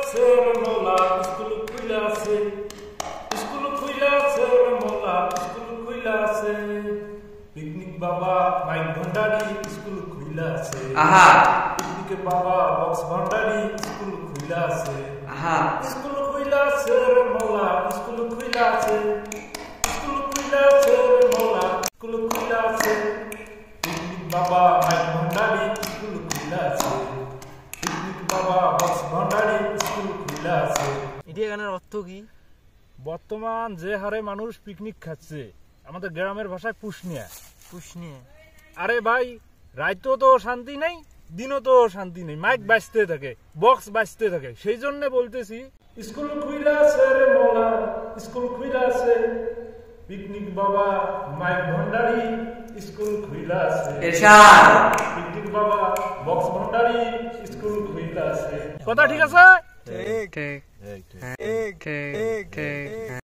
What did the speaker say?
খুইলাছে রে মোলা school খুইলাছে, school খুইলাছে রে মোলা school খুইলাছে, picnic বাবা মাইক ভান্ডারি স্কুল খুইলাছে, আহা পিকনিকে বাবা বক্স ভান্ডারি স্কুল খুইলাছে, আহা স্কুল খুইলাছে রে মোলা স্কুল খুইলাছে, স্কুল খুইলাছে রে মোলা স্কুল খুইলাছে, পিকনিক বাবা মাইক ভান্ডারি স্কুল খুইলাছে, পিকনিক বাবা বক্স ভান্ডারি স্কুল খুইলাছে। এটা গানের অর্থ কি? বর্তমান যে হারে মানুষ পিকনিক খাচ্ছে, আমাদের গ্রামের ভাষায় পুষনিয়া। পুষনিয়া? আরে ভাই, রাইতেও তো শান্তি নেই, দিনও তো শান্তি নেই, মাইক বাজতে থাকে, বক্স বাজতে থাকে। সেই জন্য বলতেছি স্কুল খুইলাছে রে মোলা স্কুল খুইলাছে, পিকনিক বাবা মাইক ভান্ডারি স্কুল খুইলাছে, এরশাদ পিকনিক বাবা বক্স ভান্ডারি স্কুল খুইলাছে। কথা ঠিক আছে? ঠিক ঠিক ঠিক ঠিক ঠিক।